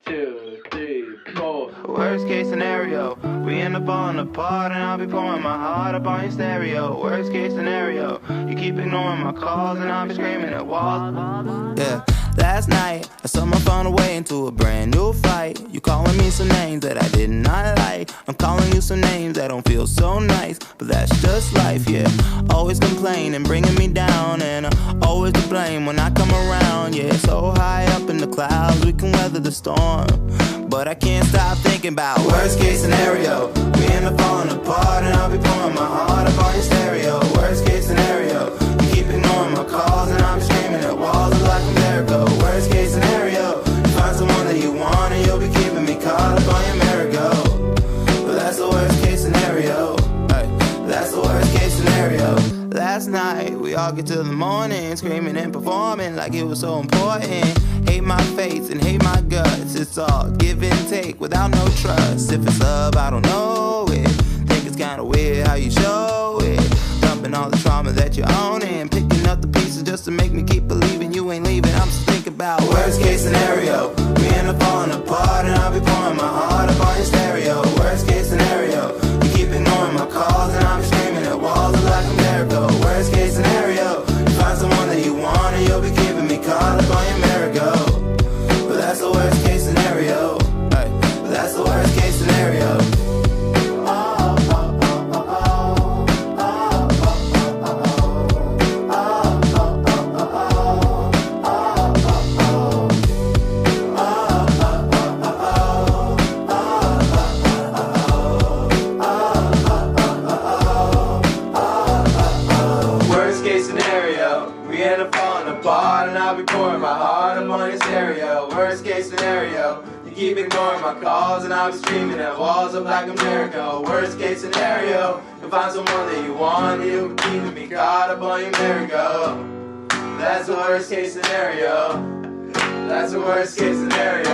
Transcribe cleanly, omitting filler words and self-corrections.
2, 3, 4. Worst case scenario, we end up falling apart and I'll be pouring my heart up on your stereo. Worst case scenario, you keep ignoring my calls and I'll be screaming at walls. Yeah, last night I set my phone away into a brand new fight. You calling me some names that I did not like. I'm calling you some names that don't feel so nice, but that's just life, yeah. Always complaining, bringing me down, and always to blame when I come around. Yeah, so high up in the clouds we can weather the storm, but I can't stop thinking about worst case scenario. We end up falling apart and I'll be pouring my heart up on your stereo. Worst case scenario, you keep ignoring my calls and I'll be screaming at walls like a miracle. Worst case scenario, you find someone that you want and you'll be keeping me caught up on your merry-go. But that's the worst case scenario. Hey, that's the worst case scenario. Last night we all get to the morning, screaming and performing like it was so important. Hate my face and hate my guts. It's all give and take without no trust. If it's love, I don't know it. Think it's kinda weird how you show it. Dumping all the trauma that you own and picking up the pieces just to make me keep believing you ain't leaving. I'm just thinking about worst case scenario. We end up falling apart and I'll be pouring my heart up on your stereo. Worst case scenario, you keep ignoring my calls and I'll be screaming at walls like a miracle. Worst case scenario, you find someone that you want and you'll be keeping me caught up on your merry-go. But that's the worst case scenario. Hey, but that's the worst case scenario. I'll be pouring my heart up on your stereo. Worst case scenario, you keep ignoring my calls and I'll be screaming at walls up like a miracle. Worst case scenario, you'll find someone that you want and you'll be keeping me caught up on your merry-go. That's the worst case scenario. That's the worst case scenario.